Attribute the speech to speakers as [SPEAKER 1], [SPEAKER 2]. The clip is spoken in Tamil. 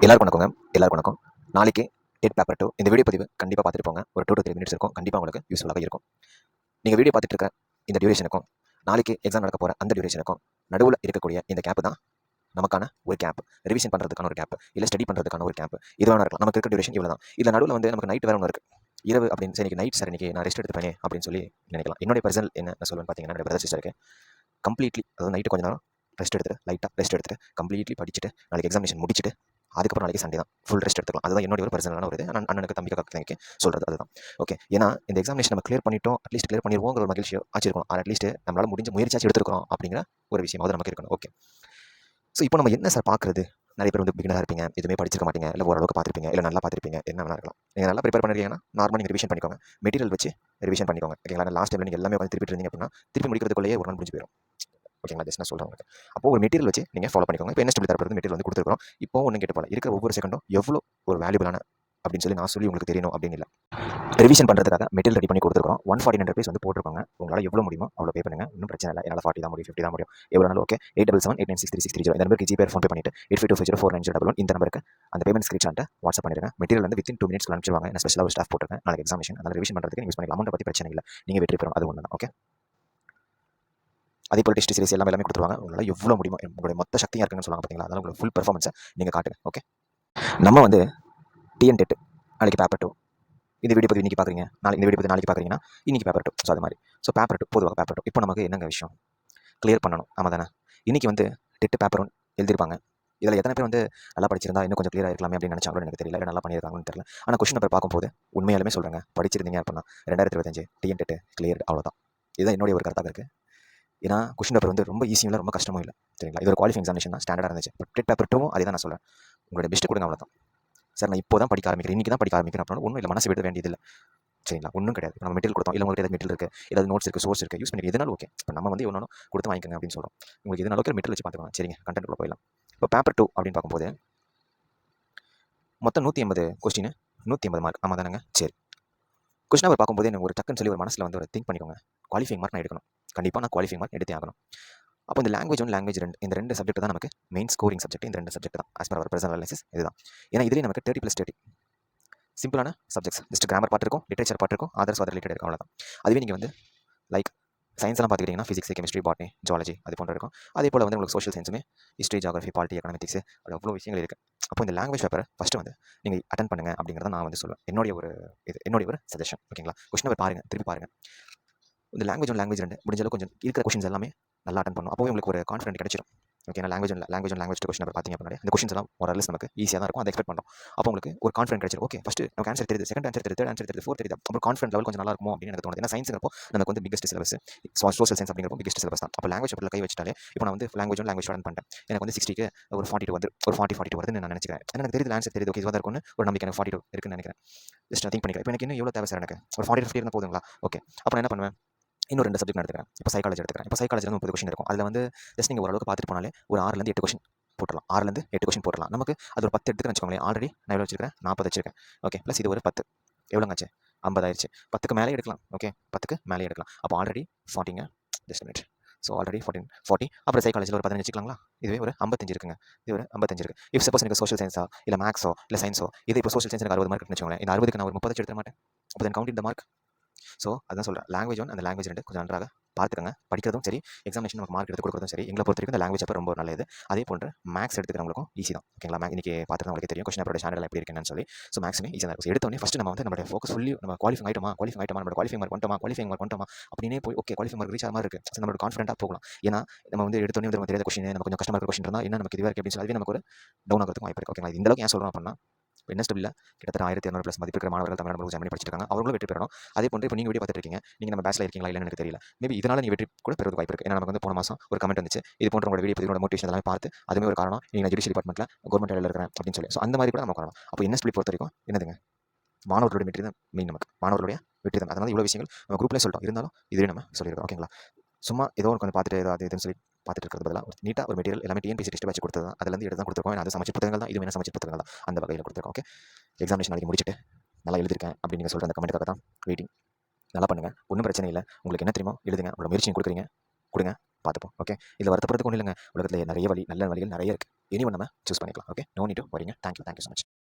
[SPEAKER 1] எல்லாருக்கும் வணக்கங்க. எல்லாருக்கும் வணக்கம். நாளைக்கு டெட் பேப்பர் 2 இந்த வீடியோ பதிவு கண்டிப்பாக பார்த்துட்டு போங்க. ஒரு 2 to 3 மினிட்ஸ் இருக்கும். கண்டிப்பாக உங்களுக்கு யூஸ்ஃபுல்லாக இருக்கும். நீங்கள் வீடியோ பார்த்துட்டு இருக்க இந்த டியூரேஷனுக்கும் நாளைக்கு எக்ஸாம் நடக்க போகிற அந்த டியூரேஷனுக்கும் நடுவில் இருக்கக்கூடிய இந்த கேப் தான் நமக்கான ஒரு கேப். ரிவிஷன் பண்ணுறதுக்கான ஒரு கேப், இல்லை ஸ்டடி பண்ணுறதுக்கான ஒரு கேப். இது வேணா இருக்கலாம். நமக்கு இருக்க டியூரேஷன் இவ்வளோ தான். இதில் நடுவில் வந்து நமக்கு நைட் வேறு ஒன்று இருக்குது. இரவு அப்படின்னு சரி, நைட் சார் இன்னைக்கு நான் ரெஸ்ட் எடுத்துப்பேனே அப்படின்னு சொல்லி நினைக்கலாம். என்னுடைய பர்சனல் என்ன சொல்லுவேன்னு பார்த்தீங்கன்னா, என்னோட பிரதர் சிஸ்டருக்கு கம்ப்ளீட்லி, அதாவது நைட்டு கொஞ்ச நேரம் லைட்டாக ரெஸ்ட் எடுத்துட்டு கம்ப்ளீட்லி படிச்சுட்டு நாளைக்கு எக்ஸாமினேஷன் முடிச்சுட்டு அதுக்கப்புறம் நாளைக்கு சண்டே தான் ஃபுல் ரெஸ்ட் எடுத்துக்கலாம். அதுதான் என்னோட ஒரு பர்சனலான ஒரு இது. அண்ணனுக்கு தம்பிக்கு சொல்கிறது அதுதான். ஓகே, ஏன்னா இந்த எக்ஸாமினேஷன் நம்ம கிளியர் பண்ணிட்டோம், அட்லீஸ்ட் கிளியர் பண்ணிடுவோங்கிற ஒரு மகிழ்ச்சியோ ஆச்சிருக்கணும். அட்லீஸ்ட் நம்மளால் முடிஞ்ச முயற்சியாச்சு எடுத்துருக்கோம் அப்படிங்கிற ஒரு விஷயமாவது நமக்கு இருக்கணும். ஓகே, ஸோ இப்போ நம்ம என்ன சார் பார்க்குறது? நிறைய பேர் வந்து பிகினராக இருப்பீங்க, எதுவுமே படிச்சிருக்க மாட்டீங்க, இல்லை ஓரளவுக்கு பார்த்துருப்பீங்க, இல்லை நல்லா பார்த்துருப்பீங்க, என்ன வேணா இருக்கலாம். நீங்கள் நல்லா ப்ரிப்பேர் பண்ணிருக்கீங்கன்னா நார்மலாக நீங்கள் ரிவிஷன் பண்ணிக்கோங்க. மெட்டீரியல் வச்சு ரிவிஷன் பண்ணிக்கோங்க. ஓகேங்களா? லாஸ்ட் டைமில் நீங்கள் எல்லாமே வந்து திருப்பி இருந்தீங்க அப்படின்னா திருப்பி முடிக்கிறதுக்குள்ளேயே ஒரு நாள் முடிஞ்சு போயிடும். ஓகேங்களா? ஜஸ்ட் நான் சொல்கிறேன் உங்களுக்கு. அப்போ ஒரு மெட்டீரியல் வச்சு நீங்கள் ஃபாலோ பண்ணிக்கோங்க. இப்போ என்ன சொல்லி தரப்படுறது மெட்டீரியல் வந்து கொடுத்துருக்கோம். இப்போ ஒன்று கேட்டு போல இருக்கிற ஒவ்வொரு செகண்டும் எவ்வளோ ஒரு வேல்யூபிளான அப்படின்னு சொல்லி நான் சொல்லி உங்களுக்கு தெரியணும் அப்படின்னு இல்லை. ரிவிஷன் பண்ணுறதுக்காக மெட்டீரியல் ரெடி பண்ணி கொடுத்துருக்கோம். 149 rupees வந்து போட்டிருக்காங்க. உங்களால் எவ்வளோ முடியுமோ அவ்வளோ பே பண்ணுங்க. ஒன்றும் பிரச்சனை இல்லை. என்னால் 40 தான் முடியும், 50 தான் முடியும், எவ்வளோ நாள் ஓகே. 8778963630 இந்த நம்பருக்கு ஜிபே ஃபோன் பே பண்ணிட்டு 85249049 இந்த நம்பருக்கு அந்த பேமெண்ட் ஸ்கிரீன்ஷாட்டை வாட்ஸ்அப் பண்ணிடுங்க. மெட்டீரியல் வந்து வித்தின் 2 minutes அனுப்பிச்சிடுவாங்க. நான் ஸ்பெஷலாக ஒரு ஸ்டாஃப் போட்டிருக்கேன். நாளைக்கு எக்ஸாமினேஷன், அதனால் ரிவிஷன் பண்ணுறதுக்கு யூஸ் பண்ணிக்கலாம். அமௌண்ட் பற்றி பிரச்சனை இல்லை. நீங்கள் வெற்றி பெறும், அது ஒன்று தான். ஓகே, அதே போல் டெஸ்ட் சீரிஸ் எல்லாமே கொடுத்துருவாங்க. உங்களால் எவ்வளோ முடியுமோ உங்களுடைய மொத்த சக்தியாக இருக்குன்னு சொல்லுவாங்க பார்த்தீங்களா, அதனால் உங்களுக்கு ஃபுல் பெர்ஃபார்மன்ஸை நீங்கள் காட்டுங்க. ஓகே, நம்ம வந்து டிஎன் டெட் நாளைக்கு பேப்பர் 2 இந்த வீடியோ பற்றி இன்றைக்கி பார்க்குறீங்க, நாளைக்கு இந்த வீடியோ பற்றி நாளைக்கு பார்க்குறீங்கன்னா இன்றைக்கி பேப்பர் 2. ஸோ அது மாதிரி பேப்பர் 2 பொதுவாக பேப்பர் 2 இப்போ நமக்கு என்னங்க விஷயம் கிளியர் பண்ணணும். ஆமாம் தானே? இன்றைக்கி வந்து டெட் பேப்பர் 1 எழுதிருப்பாங்க. இதில் எத்தனை பேர் வந்து நல்லா படிச்சிருந்தா இன்னும் கொஞ்சம் கிளியர் ஆகிருக்கலாமே அப்படின்னு நினச்சாங்களோ எனக்கு தெரியல, நல்லா பண்ணியிருக்காங்கன்னு தெரியல. ஆனால் கொஸ்டின் நம்பர் பார்க்கும்போது உண்மையாலுமே சொல்கிறேங்க, படிச்சிருந்தீங்க அப்படின்னா 2025 டிஎன் டெட் கிளியர், அவ்வளோதான். இதுதான் என்னுடைய ஒரு கருத்தாக இருக்குது. ஏன்னா கொஸ்டின் பேப்பர் வந்து ரொம்ப ஈஸியும் இல்லை, ரொம்ப கஷ்டமும் இல்லை. சரிங்களா? இது ஒரு குவாலிஃபைங் எக்ஸாமினேஷன் தான், ஸ்டாண்டர்டாக இருந்துச்சு. பட் டெட் பேப்பர் 2 அதே தான் நான் சொல்கிறேன். உங்களுடைய பெஸ்ட்டு கொடுங்க, அவ்வளோதான். சார் நான் இப்போ தான் படிக்க ஆரம்பிக்கிறேன், இன்றைக்கி தான் படிக்க ஆரம்பிக்கிறேன் அப்படின்னா ஒன்றும் இல்லை, மனசு விட வேண்டியதில்லை. சரிங்களா? ஒன்றும் கிடையாது. நம்ம மெட்டீரியல் கொடுத்தோம், இல்லை உங்களுக்கு ஏதாவது மெட்டீரியல் இருக்குது, ஏதாவது நோட்ஸ் இருக்குது, சோர்ஸ் இருக்குது, யூஸ் பண்ணி எதுனாலும் ஓகே. இப்போ நம்ம வந்து ஒன்றும் கொடுத்து வாங்கிக்கோங்க அப்படின்னு சொல்கிறோம். உங்களுக்கு எதுனாலும் ஓகே, மெட்டீரியல் வச்சு பார்த்துக்கலாம். சரிங்க, கண்டென்ட் போயிடலாம். இப்போ பேப்பர் 2 அப்படின்னு பார்க்கும்போது மொத்தம் 180 கொஸ்டின், 180 மார்க். ஆமாம் தானேங்க? சரி, கொஸ்டின் நம்பர் பார்க்கும்போது எனக்கு ஒரு டக்குன்னு சொல்லி ஒரு மனசில் வந்து ஒரு திங்க் பண்ணிக்கோங்க. குவாலிஃபைங் மார்க் நான் எடுக்கணும், கண்டிப்பாக நான் குவாலிஃபைங் மார்க் எடுத்தே ஆகணும். அப்போ இந்த லாங்குவேஜ் 1 லாங்குவேஜ் 2 இந்த 2 சப்ஜெக்ட் தான் நமக்கு மெயின் ஸ்கோரிங் சப்ஜெக்ட். இந்த 2 சப்ஜெக்ட் தான் as per hour present analysis இதுதான். ஏன்னா இதுலேயே நமக்கு 30+30 சிம்பிளான சப்ஜெக்ட்ஸ். ஜஸ்ட் கிராமர் பார்ட் இருக்கும், லிட்டரேச்சர் பார்ட் இருக்கும், அதர்ஸ் அதர் ரிலேட்டட் இருக்கும், அவ்வளோதான். அதுவே நீங்கள் வந்து லைக் சயின்ஸ்லாம் பார்த்துக்கிட்டிங்கன்னா ஃபிசிக்ஸ், கெமிஸ்ட்ரி, பாட்னி, ஜுவாலஜி அது போன்ற இருக்கும். அதே போல் வந்து உங்களுக்கு சோஷியல் சயின்ஸுமே ஹிஸ்ட்ரி, ஜியோகிராஃபி, பாலிட்டி, எக்கனாமிக்ஸ் அது அவ்வளோ விஷயங்கள் இருக்குது. அப்போ இந்த லாங்குவேஜ் பேப்பரை ஃபஸ்ட்டு வந்து நீங்கள் அட்டன் பண்ணுங்க அப்படிங்கிறத நான் வந்து சொல்லுவேன். என்னுடைய ஒரு சஜஷன். ஓகேங்களா? கொஸ்டின் நம்பர் பாருங்கள், திருப்பி பாருங்கள். இந்த லாங்குவேஜ் 1 லாங்குவேஜ் 2 முடிஞ்சளவு கொஞ்சம் இருக்கிற கொஸ்டின்ஸ் எல்லாமே நல்லா அட்டன் பண்ணும். அப்போவே உங்களுக்கு ஒரு கான்ஃபிடென்ட் கிடைச்சிடும். ஓகே, நான் லாங்குவேஜ் 2 கொஸ்டின் நம்பர் பார்த்தீங்க அப்படின்னா இந்த கொஸ்டின்ஸ் எல்லாம் ஒரு அட்லீஸ்ட் நமக்கு ஈஸியாக தான் இருக்கும், அதை எக்ஸ்பெக்ட் பண்ணுறோம். அப்போ உங்களுக்கு ஒரு கான்ஃபிடென்ட் கிடைச்சிடும். ஓகே, ஃபஸ்ட்டு நமக்கு ஆன்சர் தெரியுது, செகண்ட் ஆன்சர் தெரியுது, தேர்ட் ஆன்சர் தெரியுது, ஃபோர்த் தெரியுது. அப்புறம் கான்ஃபிடென்ட் லெவல் கொஞ்சம் நல்லா இருக்குமோ அப்படின்னு எனக்கு தோணுது. ஏன்னா சயின்ஸுங்கிறப்போ நமக்கு வந்து பிகஸ்ட் சிலபஸ், சோஷியல் சயின்ஸ் அப்படிங்கிறப்போ பிகஸ்ட் சிலபஸ் தான். அப்போ லாங்குவேஜ் பேப்பரில் கை வச்சிட்டாலே இப்போ நான் வந்து லாங்குவேஜ் 1 லாங்குவேஜ் அட்டன் பண்ணிட்டேன், எனக்கு வந்து 60க்கு ஒரு 42 வந்து ஒரு 42 வருதுன்னு நான் நினைக்கிறேன். எனக்கு தெரியுது ஆன்சர் தெரியுது, ஓகே இதுவாக இருக்கும்னு ஒரு நம்பிக்கை எனக்கு 42 இருக்குன்னு நினைக்கிறேன். ஜஸ்ட் திங்க் பண்ணிக்கிறேன். இப்போ எனக்கு இன்னும் எவ்வளோ தேவை சார்? எனக்கு ஒரு 40 50 இருந்தால் போதுங்களா? ஓகே, அப்போ நான் என்ன பண்ணுவேன், இன்னும் 2 சப்ஜெக்ட் எடுத்துக்கிறேன். இப்போ சைக்காலஜி எடுத்துக்கிறேன். இப்போ சைக்காலஜி 30 கொஸ்டின் இருக்கும். அதில் வந்து ஜஸ்ட் நீங்கள் ஓரளவுக்கு பார்த்துட்டு போனாலே ஒரு 6லேருந்து 8 கொஸ்டின் போட்டுடலாம். 6லேருந்து 8 கொஸ்டின் போட்டுடலாம். நமக்கு அது ஒரு 10 எடுத்துன்னு வச்சுக்கோங்களேன். ஆல்ரெடி நான் எவ்வளோ வச்சிருக்கேன்? 40 வச்சிருக்கேன். ஓகே, ப்ளஸ் இது ஒரு 10 எவ்வளோங்காச்சு? 50 ஆயிடுச்சு. 10க்கு மேலே எடுக்கலாம். ஓகே, 10க்கு மேலே எடுக்கலாம். அப்போ ஆல்ரெடி 40ங்க. Just minute. ஸோ ஆல்ரெடி 40 அப்புறம் சைக்காலஜியில் ஒரு 15 வச்சுக்கலாங்களா? இதுவே ஒரு 55 இருக்குங்க. இது ஒரு 55 இருக்குது. இஃப் சப்போஸ் எனக்கு சோஷியல் சயின்ஸா இல்லை மேக்ஸோ இல்லை சயின்ஸோ இது இப்போ சோஷியல் சயின்ஸ் எனக்கு 60 மார்க் வச்சுக்கோங்களேன். இந்த 60க்கு நான் ஒரு 30 எடுத்துட மாட்டேன். அப்போ தென் கவுண்ட் இந்த மார்க். ஸோ அதான் சொல்கிறேன், லாங்குவேஜ் 1 அந்த லாங்குவேஜ் 2 கொஞ்சம் நன்றாக பார்த்துக்கங்க. படிக்கிறதும் சரி, எக்ஸாமினேஷன் நமக்கு மார்க் எடுத்து கொடுக்குறதும் சரி, எங்களை பொறுத்த வரைக்கும் இந்த லாங்குவேஜ் பேப்பர் ரொம்ப நல்லது. அதே போன்று மேக்ஸ் எடுத்துக்கிறவங்களுக்கும் ஈஸி தான். ஓகேங்களா? இன்றைக்கி பார்த்துட்டு உங்களுக்கு தெரியும் கொஸ்டின் பேப்பரோட ஸ்டாண்டர்ட் எப்படி இருக்குன்னு சொல்லி. ஸோ மேக்ஸுமே ஈஸியாக இருக்கும். எடுத்தோடனே ஃபஸ்ட்டு நம்ம வந்து நம்மளுடைய ஃபோக்கஸ் ஃபுல்லி நம்ம குவாலிஃபை ஆகிட்டோமா, நம்ம குவாலிஃபை மார்க் வந்துட்டோமா அப்படின்னே போய் ஓகே குவாலிஃபை மார்க் ரீச் ஆகிற மாதிரி இருக்குது. ஸோ நம்மளோட கான்ஃபிடென்ட்டாக போகலாம். ஏன்னா நம்ம வந்து எடுத்தோடனே வந்து நம்ம தெரியாத கொஸ்டின், நம்ம கொஞ்சம் கஷ்டமாக இருக்கிற கொஸ்டின் இருந்தால் என்ன நமக்கு இதுவாக இருக்குது அப்படின்னு சொல்லி அதுவே நமக்கு ஒரு டவுன் ஆகிறதுக்கு வாய்ப்பு இருக்குது. ஓகேங்களா? இந்த அளவுக்கு ஏன் சொல்கிறோம் அப்படின்னா என்எஸ்டபிள்ல கிட்டத்தட்ட 1200+ மதிப்பு இருக்கிற மாணவர்கள் தமிழ்நாடு முழுவதும் ஜாமீன் படிச்சிருக்காங்க. அவங்களும் வெற்றி பெறணும். அதே போன்று இப்போ நீங்கள் வீடியோ பார்த்துட்டு இருக்கீங்க, நீங்கள் நம்ம பேச்சில் இருக்கீங்களா இல்லைன்னு எனக்கு தெரியல. மேபி இதனால் நீங்கள் வெற்றி கூட பெறுவது வாய்ப்பு இருக்குது. ஏன்னா நமக்கு வந்து போன மாதம் ஒரு கமெண்ட் வந்துச்சு, இது போன்ற உங்களோட வீடியோ பதிவோட மோட்டிவேஷன் எல்லாமே பார்த்து அதுவுமே ஒரு காரணம் நீங்கள் ஜுடிஷியல் டிபார்ட்மெண்ட்டில் கவர்மெண்ட் வேலையில் இருக்கிறேன் அப்படின்னு சொல்லி. ஸோ அந்த மாதிரி கூட நம்ம காரணம். அப்போ என்எஸ்டபிள் பொறுத்த வரைக்கும் என்னதுங்க, மாணவர்களுடைய வெற்றி தான் மெயின். நமக்கு மாணவர்களுடைய வெற்றி தான். அதனால் இவ்வளோ விஷயங்கள் நம்ம குரூப்லேயே சொல்லிட்டோம், இருந்தாலும் இதுவே நம்ம சொல்லியிருக்கோம். ஓகேங்களா? சும்மா ஏதோ ஒரு கொஞ்சம் பார்த்துட்டு ஏதோ அது இதுன்னு சொல்லி பார்த்துட்டு இருக்கிறது பதிலாக ஒரு நீட்டாக ஒரு மெட்டீரியல் எல்லாமே டிஎன்பிஎஸ்சி டெஸ்ட் வச்சு கொடுத்தது தான். அதுலேருந்து எடுத்து தான் கொடுத்துருக்கோம். அது சமைச்ச புத்தகங்கள் தான், இது வேணும் சமைச்ச புத்தகங்கள் தான், அந்த வகையில் கொடுத்துருக்கோம். ஓகே, எக்ஸாமினேஷன் நாளைக்கு முடிச்சுட்டு நல்லா எழுதிருக்கேன் அப்படின்னு நீங்கள் சொல்கிற அந்த கமெண்ட்டுக்காக தான் வெயிட்டிங். நல்லா பண்ணுங்கள், ஒன்றும் பிரச்சனை இல்லை. உங்களுக்கு என்ன தெரியுமோ எழுதுங்க, உங்களோட முயற்சியும் கொடுங்க, பார்த்துப்போம். ஓகே, இதில் வருத்தப்படுறதுக்கு ஒன்றும் இல்லைங்க. உலகத்தில் நிறைய நல்ல வழிகள் நிறைய இருக்குது. எனி ஒன் நம்ம சூஸ் பண்ணிக்கலாம். ஓகே, நோ நீட் டு வரிங்க. Thank you so much.